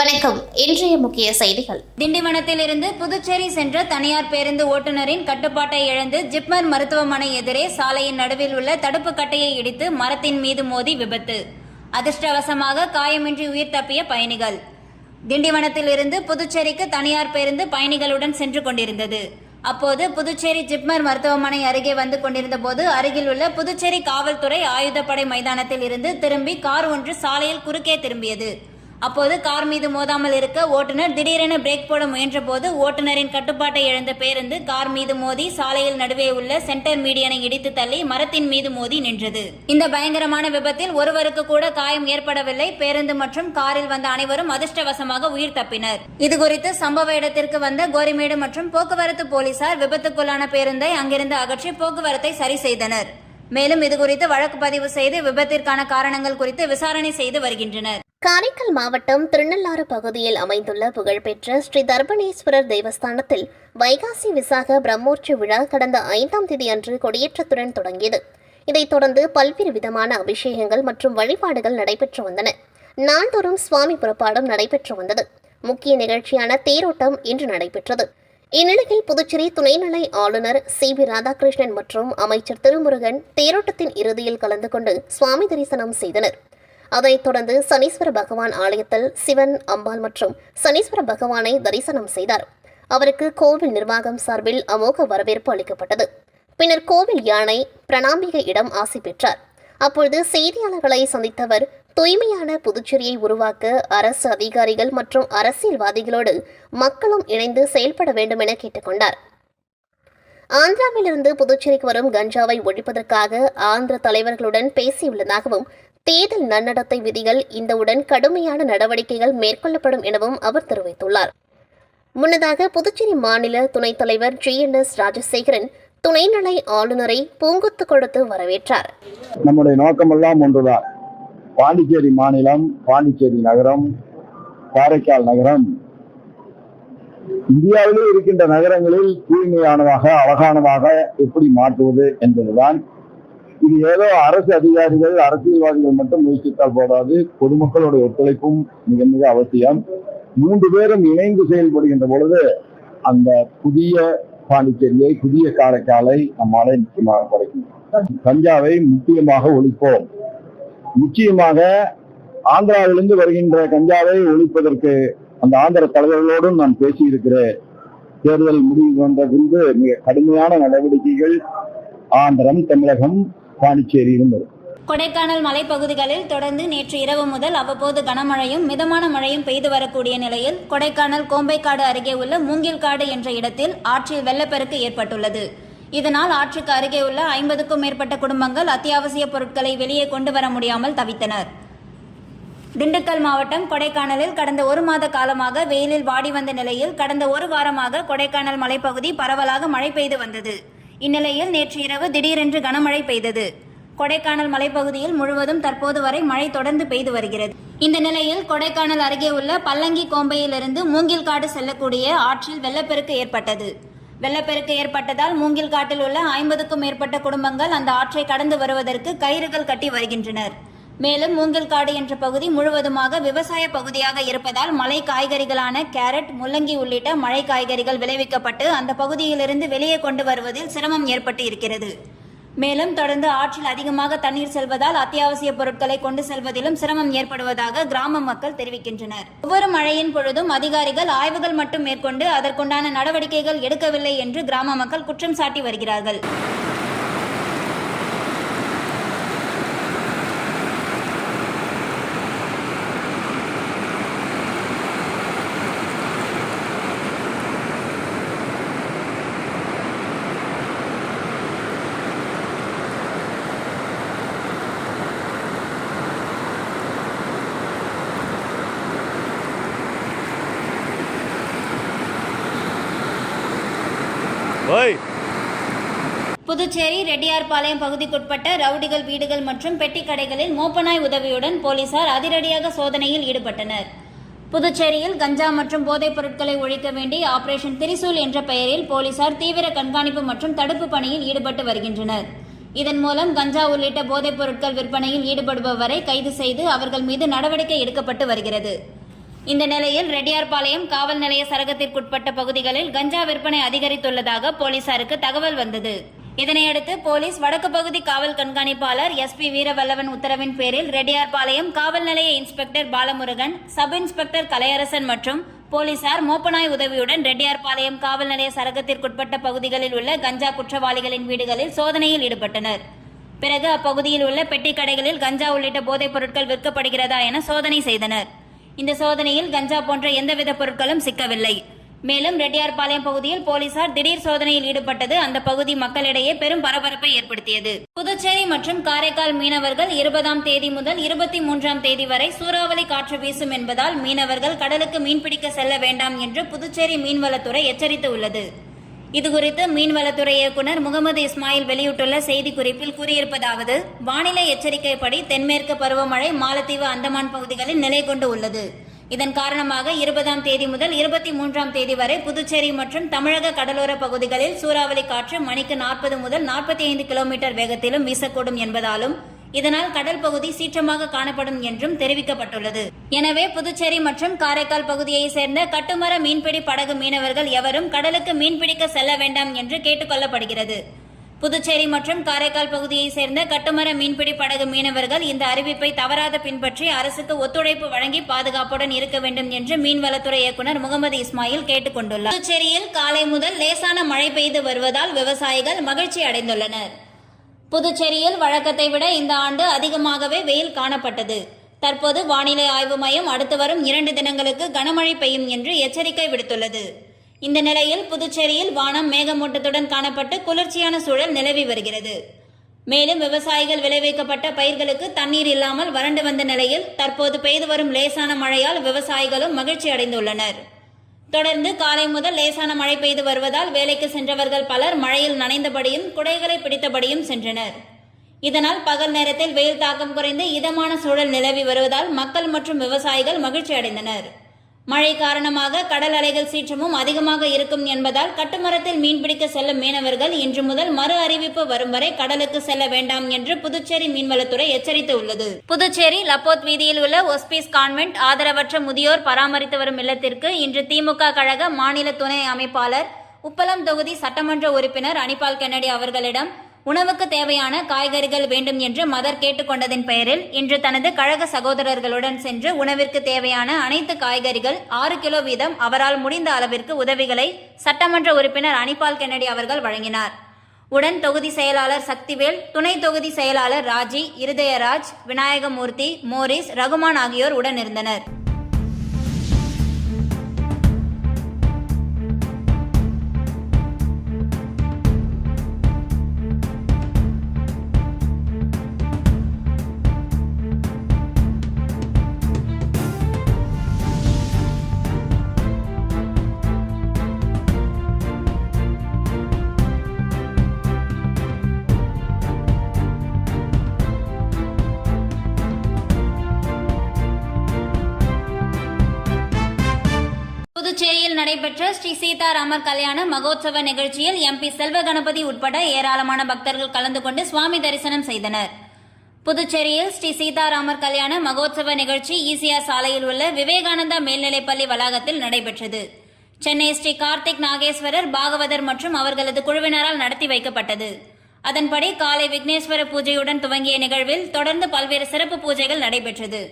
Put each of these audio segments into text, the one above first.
வணக்கம். இன்றைய முக்கிய செய்திகள். திண்டிவனத்திலிருந்து புதுச்சேரி சென்ற தனியார் பேருந்து ஓட்டுநரின் கட்டுப்பாட்டை இழந்து ஜிப்மர் மருத்துவமனை எதிரே சாலையின் நடுவில் உள்ள தடுப்பு கட்டையை இடித்து மரத்தின் மீது மோதி விபத்து. அதிர்ஷ்டவசமாக காயமின்றி உயிர் தப்பிய பயணிகள். திண்டிவனத்திலிருந்து புதுச்சேரிக்கு தனியார் பேருந்து பயணிகளுடன் சென்று கொண்டிருந்தது. அப்போது புதுச்சேரி ஜிப்மர் மருத்துவமனை அருகே வந்து கொண்டிருந்த போது அருகில் உள்ள புதுச்சேரி காவல்துறை ஆயுதப்படை மைதானத்தில் இருந்து திரும்பி கார் ஒன்று சாலையில் குறுக்கே திரும்பியது. அப்போது கார் மீது மோதாமல் இருக்க ஓட்டுநர் திடீரென பிரேக் போட முயன்ற போது ஓட்டுநரின் கட்டுப்பாட்டை இழந்த பேருந்து கார் மீது மோதி சாலையில் நடுவே உள்ள சென்டர் மீடியனை இடித்து தள்ளி மரத்தின் மீது மோதி நின்றது. இந்த பயங்கரமான விபத்தில் ஒருவருக்கு கூட காயம் ஏற்படவில்லை. பேருந்து மற்றும் காரில் வந்த அனைவரும் அதிர்ஷ்டவசமாக உயிர் தப்பினர். இதுகுறித்து சம்பவ இடத்திற்கு வந்த கோரிமேடு மற்றும் போக்குவரத்து போலீசார் விபத்துக்குள்ளான பேருந்தை அங்கிருந்து அகற்றி போக்குவரத்தை சரி செய்தனர். மேலும் இதுகுறித்து வழக்கு பதிவு செய்து விபத்திற்கான காரணங்கள் குறித்து விசாரணை செய்து வருகின்றனர். காரைக்கால் மாவட்டம் திருநள்ளாறு பகுதியில் அமைந்துள்ள புகழ்பெற்ற ஸ்ரீ தர்பணேஸ்வரர் தேவஸ்தானத்தில் வைகாசி விசாக பிரம்மோற்சவ விழா கடந்த 5ஆம் தேதி அன்று கொடியேற்றத்துடன் தொடங்கியது. இதைத் தொடர்ந்து பல்வேறு விதமான அபிஷேகங்கள் மற்றும் வழிபாடுகள் நடைபெற்று வந்தன. நாள்தோறும் சுவாமி புறப்பாடும் நடைபெற்று வந்தது. முக்கிய நிகழ்ச்சியான தேரோட்டம் இன்று நடைபெற்றது. இந்நிலையில் புதுச்சேரி துணைநிலை ஆளுநர் சி.வி. ராதாகிருஷ்ணன் மற்றும் அமைச்சர் திருமுருகன் தேரோட்டத்தின் இறுதியில் கலந்து கொண்டு சுவாமி தரிசனம் செய்தனர். அதைத் தொடர்ந்து சனீஸ்வர பகவான் ஆலயத்தில் சிவன், அம்பாள் மற்றும் சனீஸ்வர பகவானை தரிசனம் செய்தார். அவருக்கு கோவில் நிர்வாகம் சார்பில் அமோக வரவேற்பு அளிக்கப்பட்டது. பின்னர் கோவில் யானை பிரணாம்பிகையிடம் ஆசி பெற்றார். அப்பொழுது செய்தியாளர்களை சந்தித்தவர் தூய்மையான புதுச்சேரியை உருவாக்க அரசு அதிகாரிகள் மற்றும் அரசியல்வாதிகளோடு மக்களும் இணைந்து செயல்பட வேண்டும் என கேட்டுக்கொண்டார். ஆந்திராவிலிருந்து புதுச்சேரிக்கு வரும் கஞ்சாவை ஒழிப்பதற்காக ஆந்திர தலைவர்களுடன் பேசியுள்ளதாகவும் தேர்தல் நன்னடத்தை விதிகள் இந்தவுடன் கடுமையான நடவடிக்கைகள் மேற்கொள்ளப்படும் எனவும் அவர் தெரிவித்துள்ளார். முன்னதாக புதுச்சேரி மாநில துணைத் தலைவர் GNS ராஜசேகரன் துணைநிலை ஆளுநரை பூங்கொத்து கொடுத்து வரவேற்றார். நம்முடைய நோக்கமெல்லாம் ஒன்றுதான். பாண்டிச்சேரி மாநிலம், பாண்டிச்சேரி நகரம், காரைக்கால் நகரம் இந்தியாவிலே இருக்கின்ற நகரங்களில் தூய்மையானதாக, அழகானதாக எப்படி மாற்றுவது என்பதுதான். இது ஏதோ அரசு அதிகாரிகள், அரசியல்வாதிகள் மட்டும் முயற்சித்தால் போதாது. பொதுமக்களுடைய ஒத்துழைப்பும் மிக மிக அவசியம். 3 பேரும் இணைந்து செயல்படுகின்ற பொழுது அந்த புதிய பாண்டிச்சேரியை, புதிய காரைக்காலை நம்மாலே நிச்சயமாக கிடைக்கும். கஞ்சாவை முக்கியமாக ஒழிப்போம். நிச்சயமாக ஆந்திராவிலிருந்து வருகின்ற கஞ்சாவை ஒழிப்பதற்கு அந்த ஆந்திர தலைவர்களோடும் நான் பேசியிருக்கிறேன். தேர்தல் முடிவு வந்த பின்பு மிக கடுமையான நடவடிக்கைகள் ஆந்திரம், தமிழகம், பாண்டிச்சேரியிலும் வரும். கொடைக்கானல் மலைப்பகுதிகளில் தொடர்ந்து நேற்று இரவு முதல் அவ்வப்போது கனமழையும் மிதமான மழையும் பெய்து வரக்கூடிய நிலையில் கொடைக்கானல் கோம்பைக்காடு அருகே உள்ள மூங்கில்காடு என்ற இடத்தில் ஆற்றில் வெள்ளப்பெருக்கு ஏற்பட்டுள்ளது. இதனால் ஆற்றுக்கு அருகே உள்ள 50க்கும் மேற்பட்ட குடும்பங்கள் அத்தியாவசிய பொருட்களை வெளியே கொண்டு வர முடியாமல் தவித்தனர். திண்டுக்கல் மாவட்டம் கொடைக்கானலில் கடந்த 1 மாத காலமாக வெயிலில் வாடி வந்த நிலையில் கடந்த 1 வாரமாக கொடைக்கானல் மலைப்பகுதி பரவலாக மழை பெய்து வந்தது. இந்நிலையில் நேற்று இரவு திடீரென்று கனமழை பெய்தது. கொடைக்கானல் மலைப்பகுதியில் முழுவதும் தற்போது வரை மழை தொடர்ந்து பெய்து வருகிறது. இந்த நிலையில் கொடைக்கானல் அருகே உள்ள பல்லங்கி கோம்பையிலிருந்து மூங்கில்காடு செல்லக்கூடிய ஆற்றில் வெள்ளப்பெருக்கு ஏற்பட்டது. வெள்ளப்பெருக்கு ஏற்பட்டதால் மூங்கில்காட்டில் உள்ள 50க்கும் மேற்பட்ட குடும்பங்கள் அந்த ஆற்றை கடந்து வருவதற்கு கயிறுகள் கட்டி வருகின்றனர். மேலும் மூங்கில்காடு என்ற பகுதி முழுவதுமாக விவசாய பகுதியாக இருப்பதால் மலை காய்கறிகளான கேரட், முள்ளங்கி உள்ளிட்ட மழை காய்கறிகள் விளைவிக்கப்பட்டு அந்த பகுதியிலிருந்து வெளியே கொண்டு வருவதில் சிரமம் ஏற்பட்டு இருக்கிறது. மேலும் தொடர்ந்து ஆற்றில் அதிகமாக தண்ணீர் செல்வதால் அத்தியாவசிய பொருட்களை கொண்டு செல்வதிலும் சிரமம் ஏற்படுவதாக கிராம மக்கள் தெரிவிக்கின்றனர். ஒவ்வொரு மழையின் பொழுதும் அதிகாரிகள் ஆய்வுகள் மட்டும் மேற்கொண்டு அதற்குண்டான நடவடிக்கைகள் எடுக்கவில்லை என்று கிராம மக்கள் குற்றம் சாட்டி வருகிறார்கள். புதுச்சேரி ரெட்டியார்பாளையம் பகுதிக்குட்பட்ட ரவுடிகள் வீடுகள் மற்றும் பெட்டி கடைகளில் மோப்பநாய் உதவியுடன் போலீசார் அதிரடியாக சோதனையில் ஈடுபட்டனர். புதுச்சேரியில் கஞ்சா மற்றும் போதைப் பொருட்களை ஒழிக்க வேண்டி ஆபரேஷன் திரிசூல் என்ற பெயரில் போலீசார் தீவிர கண்காணிப்பு மற்றும் தடுப்பு பணியில் ஈடுபட்டு வருகின்றனர். இதன் மூலம் கஞ்சா உள்ளிட்ட போதைப் பொருட்கள் விற்பனையில் ஈடுபடுபவரை கைது செய்து அவர்கள் மீது நடவடிக்கை எடுக்கப்பட்டு வருகிறது. இந்த நிலையில் ரெட்டியார்பாளையம் காவல் நிலைய சரகத்திற்குட்பட்ட பகுதிகளில் கஞ்சா விற்பனை அதிகரித்துள்ளதாக போலீசாருக்கு தகவல் வந்தது. இதனையடுத்து போலீஸ் வடக்கு பகுதி காவல் கண்காணிப்பாளர் SP வீரவல்லவன் உத்தரவின் பேரில் ரெட்டியார்பாளையம் காவல் நிலைய inspector Balamurugan, sub inspector Kalaiyarasan மற்றும் போலீசார் மோப்பனாய் உதவியுடன் ரெட்டியார்பாளையம் காவல் நிலைய சரகத்திற்குட்பட்ட பகுதிகளில் உள்ள கஞ்சா குற்றவாளிகளின் வீடுகளில் சோதனையில் ஈடுபட்டனர். பிறகு அப்பகுதியில் உள்ள பெட்டி கடைகளில் கஞ்சா உள்ளிட்ட போதைப் பொருட்கள் விற்கப்படுகிறதா என சோதனை செய்தனர். இந்த சோதனையில் கஞ்சா போன்ற எந்தவித பொருட்களும் சிக்கவில்லை. மேலும் ரெட்டியார்பாளையம் பகுதியில் போலீசார் திடீர் சோதனையில் ஈடுபட்டது அந்த பகுதி மக்களிடையே பெரும் பரபரப்பை ஏற்படுத்தியது. புதுச்சேரி மற்றும் காரைக்கால் மீனவர்கள் 20ஆம் தேதி முதல் 23ஆம் தேதி வரை சூறாவளி காற்று வீசும் என்பதால் மீனவர்கள் கடலுக்கு மீன்பிடிக்க செல்ல வேண்டாம் என்று புதுச்சேரி மீன்வளத்துறை எச்சரித்து உள்ளது. இதுகுறித்து மீன்வளத்துறை இயக்குநர் முகமது இஸ்மாயில் வெளியிட்டுள்ள செய்திக்குறிப்பில் கூறியிருப்பதாவது: வானிலை எச்சரிக்கைப்படி தென்மேற்கு பருவமழை மாலத்தீவு அந்தமான் பகுதிகளில் நிலை கொண்டு உள்ளது. இதன் காரணமாக 20ஆம் தேதி முதல் 23ஆம் தேதி வரை புதுச்சேரி மற்றும் தமிழக கடலோர பகுதிகளில் சூறாவளி காற்று மணிக்கு 40 முதல் 45 கிலோமீட்டர் வேகத்திலும் வீசக்கூடும் என்பதாலும் இதனால் கடல் பகுதி சீற்றமாக காணப்படும் என்றும் தெரிவிக்கப்பட்டுள்ளது. எனவே புதுச்சேரி மற்றும் காரைக்கால் பகுதியை சேர்ந்த கட்டுமர மீன்பிடி படகு மீனவர்கள் எவரும் கடலுக்கு மீன்பிடிக்க செல்ல வேண்டாம் என்று கேட்டுக் கொள்ளப்படுகிறது. புதுச்சேரி மற்றும் காரைக்கால் பகுதியை சேர்ந்த கட்டுமர மீன்பிடி படகு மீனவர்கள் இந்த அறிவிப்பை தவறாத பின்பற்றி அரசுக்கு ஒத்துழைப்பு வழங்கி பாதுகாப்புடன் இருக்க வேண்டும் என்று மீன்வளத்துறை இயக்குநர் முகமது இஸ்மாயில் கேட்டுக் கொண்டுள்ளார். புதுச்சேரியில் காலை முதல் லேசான மழை பெய்து வருவதால் விவசாயிகள் மகிழ்ச்சி அடைந்துள்ளனர். புதுச்சேரியில் வழக்கத்தை விட இந்த ஆண்டு அதிகமாகவே வெயில் காணப்பட்டது. தற்போது வானிலை ஆய்வு மையம் அடுத்து வரும் 2 தினங்களுக்கு கனமழை பெய்யும் என்று எச்சரிக்கை விடுத்துள்ளது. இந்த நிலையில் புதுச்சேரியில் வானம் மேகமூட்டத்துடன் காணப்பட்டு குளிர்ச்சியான சூழல் நிலவி வருகிறது. மேலும் விவசாயிகள் விளைவிக்கப்பட்ட பயிர்களுக்கு தண்ணீர் இல்லாமல் வறண்டு வந்த நிலையில் தற்போது பெய்து வரும் லேசான மழையால் விவசாயிகளும் மகிழ்ச்சி அடைந்துள்ளனர். தொடர்ந்து காலை முதல் லேசான மழை பெய்து வருவதால் வேலைக்கு சென்றவர்கள் பலர் மழையில் நனைந்தபடியும் குடைகளை பிடித்தபடியும் சென்றனர். இதனால் பகல் நேரத்தில் வெயில் தாக்கம் குறைந்து இதமான சூழல் நிலவி வருவதால் மக்கள் மற்றும் விவசாயிகள் மகிழ்ச்சி அடைந்தனர். மழை காரணமாக கடல் அலைகள் சீற்றமும் அதிகமாக இருக்கும் என்பதால் கட்டுமரத்தில் மீன்பிடிக்க செல்லும் மீனவர்கள் இன்று முதல் மறு அறிவிப்பு வரும் வரை கடலுக்கு செல்ல வேண்டாம் என்று புதுச்சேரி மீன்வளத்துறை எச்சரித்து உள்ளது. புதுச்சேரி லப்போத் வீதியில் உள்ள ஒஸ்பீஸ் கான்வென்ட் ஆதரவற்ற முதியோர் பராமரித்து வரும் இல்லத்திற்கு இன்று திமுக கழக மாநில துணை அமைப்பாளர் உப்பளம் தொகுதி சட்டமன்ற உறுப்பினர் அனிபால் கென்னடி அவர்களிடம் உணவுக்கு தேவையான காய்கறிகள் வேண்டும் என்று மதர் கேட்டுக்கொண்டதின் பெயரில் இன்று தனது கழக சகோதரர்களுடன் சென்று உணவிற்கு தேவையான அனைத்து காய்கறிகள் 6 கிலோ வீதம் அவரால் முடிந்த அளவிற்கு உதவிகளை சட்டமன்ற உறுப்பினர் அனிபால் கென்னடி அவர்கள் வழங்கினார். உடன் தொகுதி செயலாளர் சக்திவேல், துணை தொகுதி செயலாளர் ராஜி, இருதயராஜ், விநாயகமூர்த்தி, மோரிஸ், ரகுமான் ஆகியோர் உடன் இருந்தனர். புதுச்சேரியில் நடைபெற்ற ஸ்ரீ சீதாராமர் கல்யாண மகோத்சவ நிகழ்ச்சியில் MP செல்வ கணபதி உட்பட ஏராளமான பக்தர்கள் கலந்து கொண்டு சுவாமி தரிசனம் செய்தனர். புதுச்சேரியில் ஸ்ரீ சீதாராமர் கல்யாண மகோத்சவ நிகழ்ச்சி ECR சாலையில் உள்ள விவேகானந்தா மேல்நிலைப்பள்ளி வளாகத்தில் நடைபெற்றது. சென்னை ஸ்ரீ கார்த்திக் நாகேஸ்வரர் பாகவதர் மற்றும் அவர்களது குழுவினரால் நடத்தி வைக்கப்பட்டது. அதன்படி காலை விக்னேஸ்வர பூஜையுடன் துவங்கிய நிகழ்வில் தொடர்ந்து பல்வேறு சிறப்பு பூஜைகள் நடைபெற்றது.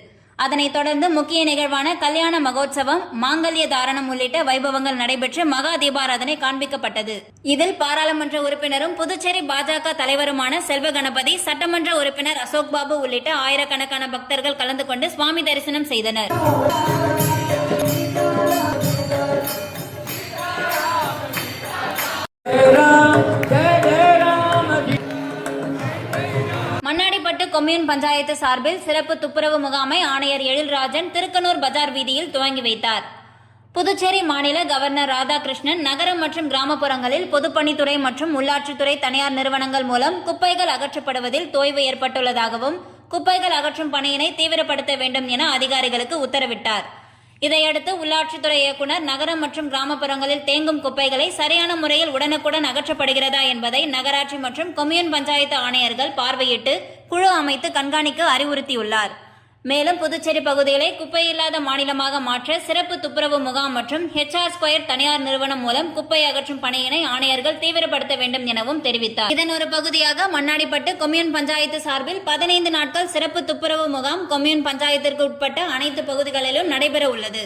அதனைத் தொடர்ந்து முக்கிய நிகழ்வான கல்யாண மகோத்சவம், மாங்கல்ய தாரணம் உள்ளிட்ட வைபவங்கள் நடைபெற்று மகா தீபாராதனை காண்பிக்கப்பட்டது. இதில் பாராளுமன்ற உறுப்பினரும் புதுச்சேரி பாஜக தலைவருமான செல்வ கணபதி, சட்டமன்ற உறுப்பினர் அசோக் பாபு உள்ளிட்ட ஆயிரக்கணக்கான பக்தர்கள் கலந்து கொண்டு சுவாமி தரிசனம் செய்தனர். மண்ணாடிப்பட்டு கொம்யூன் பஞ்சாயத்து சார்பில் சிறப்பு துப்புரவு முகாமை ஆணையர் எழில்ராஜன் திருக்கனூர் பஜார் வீதியில் துவங்கி வைத்தார். புதுச்சேரி மாநில கவர்னர் ராதாகிருஷ்ணன் நகரம் மற்றும் கிராமப்புறங்களில் பொதுப்பணித்துறை மற்றும் உள்ளாட்சித்துறை தனியார் நிறுவனங்கள் மூலம் குப்பைகள் அகற்றப்படுவதில் தொய்வு ஏற்பட்டுள்ளதாகவும் குப்பைகள் அகற்றும் பணியினை தீவிரப்படுத்த வேண்டும் என அதிகாரிகளுக்கு உத்தரவிட்டார். இதையடுத்து உள்ளாட்சித்துறை இயக்குநர் நகரம் மற்றும் கிராமப்புறங்களில் தேங்கும் குப்பைகளை சரியான முறையில் உடனுக்குடன் அகற்றப்படுகிறதா என்பதை நகராட்சி மற்றும் கொம்யூன் பஞ்சாயத்து ஆணையர்கள் பார்வையிட்டு குழு அமைத்து கண்காணிக்க அறிவுறுத்தியுள்ளார். மேலும் புதுச்சேரி பகுதிகளை குப்பை இல்லாத மாநிலமாக மாற்ற சிறப்பு துப்புரவு முகாம் மற்றும் HR2 தனியார் நிறுவனம் மூலம் குப்பை அகற்றும் பணியினை ஆணையர்கள் தீவிரப்படுத்த வேண்டும் எனவும் தெரிவித்தார். இதன் ஒரு பகுதியாக மண்ணாடிப்பட்டு கொம்யூன் பஞ்சாயத்து சார்பில் 15 நாட்கள் சிறப்பு துப்புரவு முகாம் கொம்யூன் பஞ்சாயத்திற்கு உட்பட்ட அனைத்து பகுதிகளிலும் நடைபெற உள்ளது.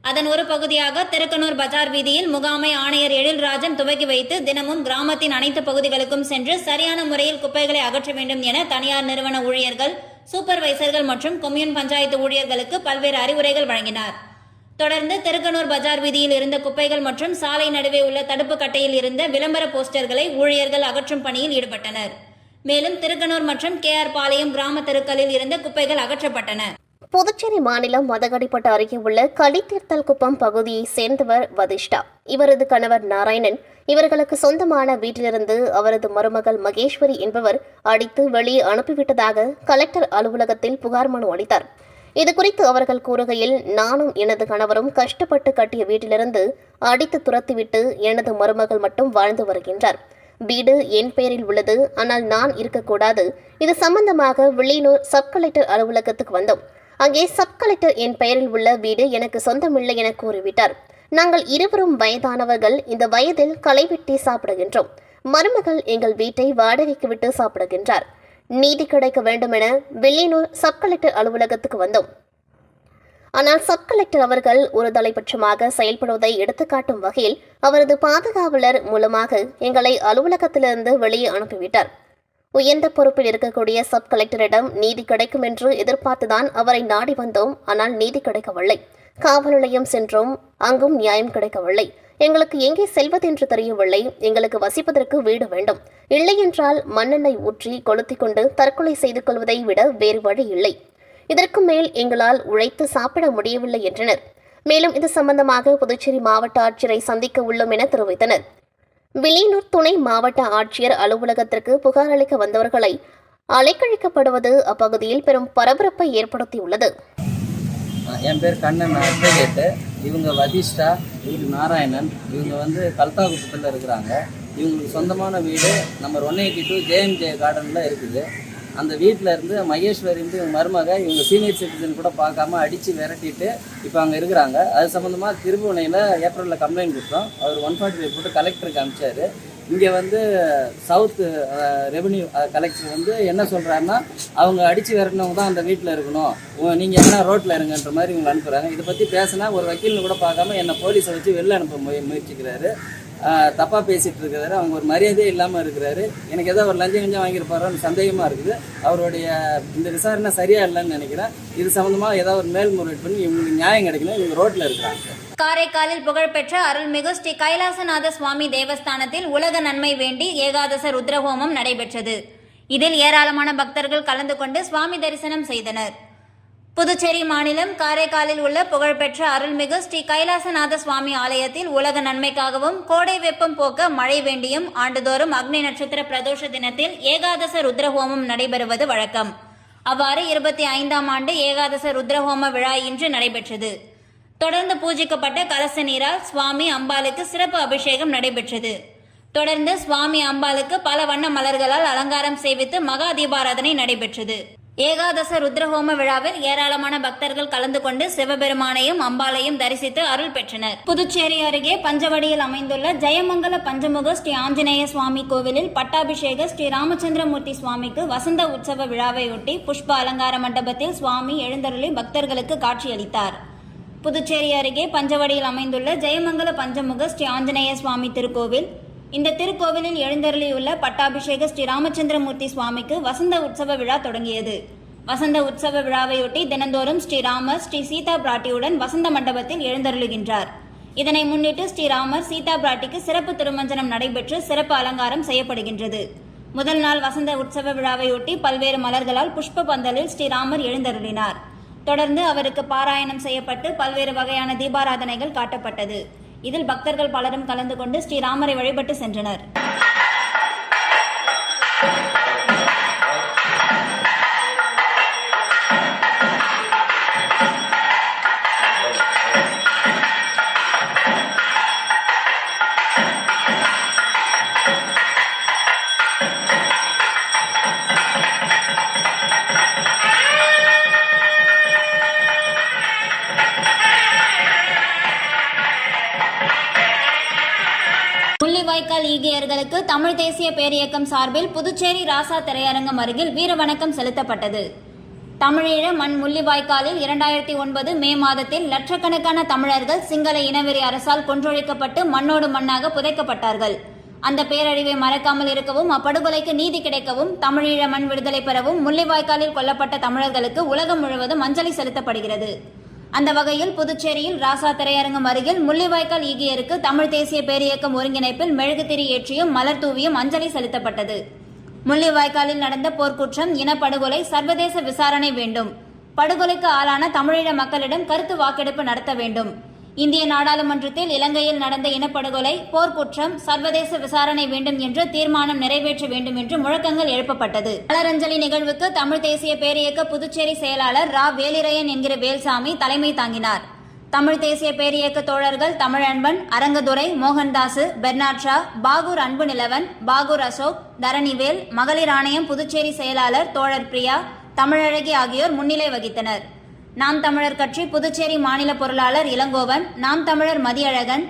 அதன் ஒரு பகுதியாக திருக்கனூர் பஜார் வீதியில் முகாமை ஆணையர் எழில்ராஜன் துவக்கி வைத்து தினமும் கிராமத்தின் அனைத்து பகுதிகளுக்கும் சென்று சரியான முறையில் குப்பைகளை அகற்ற வேண்டும் என தனியார் நிறுவன ஊழியர்கள், சூப்பர்வைசர்கள் மற்றும் கொம்யூன் பஞ்சாயத்து ஊழியர்களுக்கு பல்வேறு அறிவுரைகள் வழங்கினார். தொடர்ந்து திருக்கனூர் பஜார் வீதியில் இருந்த குப்பைகள் மற்றும் சாலை நடுவே உள்ள தடுப்பு கட்டையில் இருந்த விளம்பர போஸ்டர்களை ஊழியர்கள் அகற்றும் பணியில் ஈடுபட்டனர். மேலும் திருக்கனூர் மற்றும் KR பாளையம் கிராம தெருக்களில் இருந்த குப்பைகள் அகற்றப்பட்டன. புதுச்சேரி மாநிலம் மதகடிப்பட்டு அருகே உள்ள களித்தீர்த்தல் குப்பம் பகுதியை சேர்ந்தவர் வதிஷ்டா. இவரது கணவர் நாராயணன் இவர்களுக்கு சொந்தமான வீட்டிலிருந்து அவரது மருமகள் மகேஸ்வரி என்பவர் அடித்து வெளியே அனுப்பிவிட்டதாக கலெக்டர் அலுவலகத்தில் புகார் மனு அளித்தார். இதுகுறித்து அவர்கள் கூறுகையில், நானும் எனது கணவரும் கஷ்டப்பட்டு கட்டிய வீட்டிலிருந்து அடித்து துரத்திவிட்டு எனது மருமகள் மட்டும் வாழ்ந்து வருகின்றார். வீடு என் பெயரில் உள்ளது, ஆனால் நான் இருக்கக்கூடாது. இது சம்பந்தமாக வில்லியனூர் சப் கலெக்டர் அலுவலகத்துக்கு வந்தோம். அங்கே சப் கலெக்டர் என் பெயரில் உள்ள வீடு எனக்கு சொந்தமில்லை என கூறிவிட்டார். நாங்கள் இருவரும் வயதானவர்கள், இந்த வயதில் களை வெட்டி சாப்பிடுகின்றோம். மருமகள் எங்கள் வீட்டை வாடகைக்கு விட்டு சாப்பிடுகின்றார். நீதி கிடைக்க வேண்டும் என வில்லியனூர் சப் கலெக்டர் அலுவலகத்துக்கு வந்தோம். ஆனால் சப் கலெக்டர் அவர்கள் ஒரு தலைபட்சமாக செயல்படுவதை எடுத்துக்காட்டும் வகையில் அவரது பாதுகாவலர் மூலமாக எங்களை அலுவலகத்திலிருந்து வெளியே அனுப்பிவிட்டார். உயர்ந்த பொறுப்பில் இருக்கக்கூடிய சப் கலெக்டரிடம் நீதி கிடைக்கும் என்று எதிர்பார்த்துதான் அவரை நாடி வந்தோம். ஆனால் நீதி கிடைக்கவில்லை. காவல் நிலையம் சென்றோம், அங்கும் நியாயம் கிடைக்கவில்லை. எங்களுக்கு எங்கே செல்வதென்று தெரியவில்லை. எங்களுக்கு வசிப்பதற்கு வீடு வேண்டும். இல்லை என்றால் மண்ணெண்ணெய் ஊற்றி கொளுத்திக் கொண்டு தற்கொலை செய்து கொள்வதை விட வேறு வழி இல்லை. இதற்கு மேல் எங்களால் உழைத்து சாப்பிட முடியவில்லை என்றனர். மேலும் இது சம்பந்தமாக புதுச்சேரி மாவட்ட ஆட்சியரை சந்திக்க உள்ளோம் என தெரிவித்தனர். வில்லியனூர் துணை மாவட்ட ஆட்சியர் அலுவலகத்திற்கு புகார் அளிக்க வந்தவர்களை அலைக்கழிக்கப்படுவது அப்பகுதியில் பெரும் பரபரப்பை ஏற்படுத்தியுள்ளது. என் பேர் கண்ணன், அட்வொகேட்டு. இவங்க வதிஷ்டா, இவங்க நாராயணன். இவங்க கல்தாகுப்பத்தில் இருக்கிறாங்க. இவங்களுக்கு சொந்தமான வீடு நம்பர் 182 JMJ கார்டனில் இருக்குது. அந்த வீட்டில் இருந்து மகேஸ்வரி இவங்க மருமக, இவங்க சீனியர் சிட்டிசன் கூட பார்க்காம அடித்து விரட்டிட்டு இப்போ அங்கே இருக்கிறாங்க. அது சம்மந்தமாக திருப்புவனையில் ஏப்ரலில் கம்ப்ளைண்ட் கொடுத்தோம். அவர் 145 போட்டு கலெக்டருக்கு அனுப்பிச்சார். இங்கே சவுத் ரெவென்யூ கலெக்டர் என்ன சொல்கிறாருன்னா, அவங்க அடித்து விரட்டினவங்க தான் அந்த வீட்டில் இருக்கணும், நீங்கள் என்ன ரோட்டில் இருங்கன்ற மாதிரி இவங்க அனுப்புகிறாங்க. இதை பற்றி பேசினா ஒரு வக்கீல்னு கூட பார்க்காம என்னை போலீஸை வச்சு வெளில அனுப்ப முயற்சிக்கிறாரு. தப்பாக பேசிகிட்டு இருக்கிறாரு. அவங்க ஒரு மரியாதையே இல்லாமல் இருக்கிறாரு. எனக்கு ஏதோ ஒரு லஞ்சம் வாங்கியிருப்பாரோன்னு சந்தேகமாக இருக்குது. அவருடைய இந்த விசாரணை சரியாக இல்லைன்னு நினைக்கிறேன். இது சம்மந்தமாக ஏதாவது ஒரு மேல்முறையீடு பண்ணி இவங்களுக்கு நியாயம் கிடைக்கணும். இவங்க ரோட்டில் இருக்கிறாங்க. காரைக்காலில் புகழ்பெற்ற அருள்மிகு ஸ்ரீ கைலாசநாத சுவாமி தேவஸ்தானத்தில் உலக நன்மை வேண்டி ஏகாதச ருத்ரஹோமம் நடைபெற்றது. இதில் ஏராளமான பக்தர்கள் கலந்து கொண்டு சுவாமி தரிசனம் செய்தனர். புதுச்சேரி மாநிலம் காரைக்காலில் உள்ள புகழ்பெற்ற அருள்மிகு ஸ்ரீ கைலாசநாத சுவாமி ஆலயத்தில் உலக நன்மைக்காகவும் கோடை வெப்பம் போக்க மழை வேண்டியும் ஆண்டுதோறும் அக்னி நட்சத்திர பிரதோஷ தினத்தில் ஏகாதச ருத்ரஹோமம் நடைபெறுவது வழக்கம். அவ்வாறு 25ஆம் ஆண்டு ஏகாதச ருத்ரஹோம விழா இன்று நடைபெற்றது. தொடர்ந்து பூஜிக்கப்பட்ட கலச நீரால் சுவாமி அம்பாளுக்கு சிறப்பு அபிஷேகம் நடைபெற்றது. தொடர்ந்து சுவாமி அம்பாளுக்கு பல வண்ண மலர்களால் அலங்காரம் செய்வித்து மகா தீபாராதனை நடைபெற்றது. ஏகாதச ருத்ரஹோம விழாவில் ஏராளமான பக்தர்கள் கலந்து கொண்டு சிவபெருமானையும் அம்பாளையும் தரிசித்து அருள் பெற்றனர். புதுச்சேரி அருகே பஞ்சவடியில் அமைந்துள்ள ஜெயமங்கல பஞ்சமுக ஸ்ரீ ஆஞ்சநேய சுவாமி கோவிலில் பட்டாபிஷேக ஸ்ரீ ராமச்சந்திரமூர்த்தி சுவாமிக்கு வசந்த உற்சவ விழாவையொட்டி புஷ்ப அலங்கார மண்டபத்தில் சுவாமி எழுந்தருளி பக்தர்களுக்கு காட்சியளித்தார். புதுச்சேரி அருகே பஞ்சவடியில் அமைந்துள்ள ஜெயமங்கல பஞ்சமுக ஸ்ரீ ஆஞ்சநேய சுவாமி திருக்கோவில். இந்த திருக்கோவிலில் எழுந்தருளியுள்ள பட்டாபிஷேக ஸ்ரீ ராமச்சந்திரமூர்த்தி சுவாமிக்கு வசந்த உற்சவ விழா தொடங்கியது. வசந்த உற்சவ விழாவையொட்டி தினந்தோறும் ஸ்ரீராமர் ஸ்ரீ சீதா பிராட்டியுடன் வசந்த மண்டபத்தில் எழுந்தருளுகின்றார். இதனை முன்னிட்டு ஸ்ரீராமர் சீதா பிராட்டிக்கு சிறப்பு திருமஞ்சனம் நடைபெற்று சிறப்பு அலங்காரம் செய்யப்படுகின்றது. முதல் நாள் வசந்த உற்சவ விழாவையொட்டி பல்வேறு மலர்களால் புஷ்ப பந்தலில் ஸ்ரீராமர் எழுந்தருளினார். தொடர்ந்து அவருக்கு பாராயணம் செய்யப்பட்டு பல்வேறு வகையான தீபாராதனைகள் காட்டப்பட்டது. இதில் பக்தர்கள் பலரும் கலந்து கொண்டு ஸ்ரீராமரை வழிபட்டு சென்றனர். முள்ளிவாய்க்கால் ஈகியர்களுக்கு தமிழ் தேசிய பேரியக்கம் சார்பில் புதுச்சேரி ராசா திரையரங்கம் அருகில் வீர வணக்கம் செலுத்தப்பட்டது. தமிழீழ மண் முள்ளிவாய்க்காலில் 2009 மே மாதத்தில் லட்சக்கணக்கான தமிழர்கள் சிங்கள இனவெறி அரசால் கொன்றொழிக்கப்பட்டு மண்ணோடு மண்ணாக புதைக்கப்பட்டார்கள். அந்த பேரழிவை மறக்காமல் இருக்கவும், அப்படுகொலைக்கு நீதி கிடைக்கவும், தமிழீழ மண் விடுதலை பெறவும் முள்ளிவாய்க்காலில் கொல்லப்பட்ட தமிழர்களுக்கு உலகம் முழுவதும் அஞ்சலி செலுத்தப்படுகிறது. அந்த வகையில் புதுச்சேரியில் ராசா திரையரங்கம் அருகில் முள்ளிவாய்க்கால் ஈகியருக்கு தமிழ் தேசிய பேரியக்கம் ஒருங்கிணைப்பில் மெழுகுதிரி ஏற்றியும் மலர் தூவியும் அஞ்சலி செலுத்தப்பட்டது. முள்ளிவாய்க்காலில் நடந்த போர்க்குற்றம், இனப்படுகொலை சர்வதேச விசாரணை வேண்டும். படுகொலைக்கு ஆளான தமிழீழ மக்களிடம் கருத்து வாக்கெடுப்பு நடத்த வேண்டும். இந்திய நாடாளுமன்றத்தில் இலங்கையில் நடந்த இனப்படுகொலை, போர்க்குற்றம் சர்வதேச விசாரணை வேண்டும் என்று தீர்மானம் நிறைவேற்ற வேண்டும் என்று முழக்கங்கள் எழுப்பப்பட்டது. மலரஞ்சலி நிகழ்வுக்கு தமிழ் தேசிய பேரியக்க புதுச்சேரி செயலாளர் ரா வேலிரையன் என்கிற வேல்சாமி தலைமை தாங்கினார். தமிழ் தேசிய பேரியக்க தோழர்கள் தமிழன்பன், அரங்கதுரை, மோகன்தாசு, பெர்னாட்ஷா, பாகூர் அன்பு நிலவன், பாகூர் அசோக், தரணிவேல், மகளிர் ஆணையம் புதுச்சேரி செயலாளர் தோழர் பிரியா, தமிழழகி ஆகியோர் முன்னிலை வகித்தனர். நாம் தமிழர் கட்சி புதுச்சேரி மாநில பொருளாளர் இளங்கோவன், நாம் தமிழர் மதியழகன்,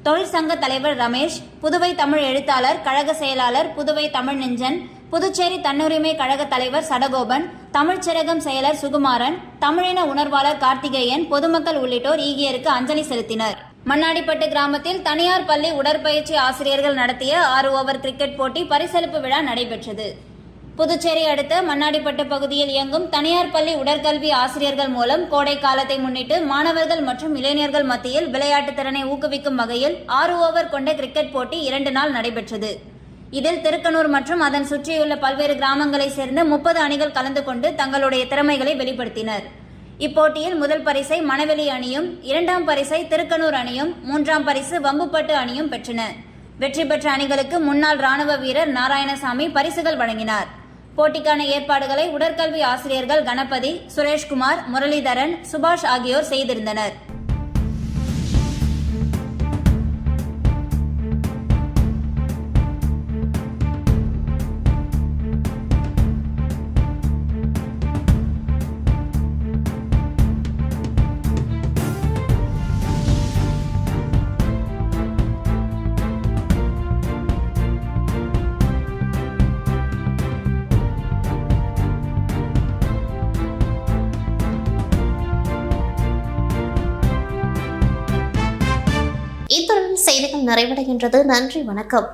தொழிற்சங்க தலைவர் ரமேஷ், புதுவை தமிழ் எழுத்தாளர் கழக செயலாளர் புதுவை தமிழ் நெஞ்சன், புதுச்சேரி தன்னுரிமை கழக தலைவர் சடகோபன், தமிழ்ச்சிறகம் செயலர் சுகுமாரன், தமிழின உணர்வாளர் கார்த்திகேயன், பொதுமக்கள் உள்ளிட்டோர் ஈகியருக்கு அஞ்சலி செலுத்தினர். மண்ணாடிப்பட்டு கிராமத்தில் தனியார் பள்ளி உடற்பயிற்சி ஆசிரியர்கள் நடத்திய 6 ஓவர் கிரிக்கெட் போட்டி பரிசளிப்பு விழா நடைபெற்றது. புதுச்சேரி அடுத்த மண்ணாடிப்பட்டு பகுதியில் இயங்கும் தனியார் பள்ளி உடற்கல்வி ஆசிரியர்கள் மூலம் கோடை காலத்தை முன்னிட்டு மாணவர்கள் மற்றும் இளைஞர்கள் மத்தியில் விளையாட்டு திறனை ஊக்குவிக்கும் வகையில் 6 ஓவர் கொண்ட கிரிக்கெட் போட்டி 2 நாள் நடைபெற்றது. இதில் திருக்கனூர் மற்றும் அதன் சுற்றியுள்ள பல்வேறு கிராமங்களைச் சேர்ந்த 30 அணிகள் கலந்து கொண்டு தங்களுடைய திறமைகளை வெளிப்படுத்தினர். இப்போட்டியில் முதல் பரிசை மணவெளி அணியும், 2ஆம் பரிசை திருக்கனூர் அணியும், 3ஆம் பரிசு வம்புப்பட்டு அணியும் பெற்றன. வெற்றி பெற்ற அணிகளுக்கு முன்னாள் ராணுவ வீரர் நாராயணசாமி பரிசுகள் வழங்கினார். போட்டிக்கான ஏற்பாடுகளை உடற்கல்வி ஆசிரியர்கள் கணபதி, சுரேஷ்குமார், முரளிதரன், சுபாஷ் ஆகியோர் செய்திருந்தனர். இத்துடன் செய்திகள் நிறைவடைகின்றது. நன்றி, வணக்கம்.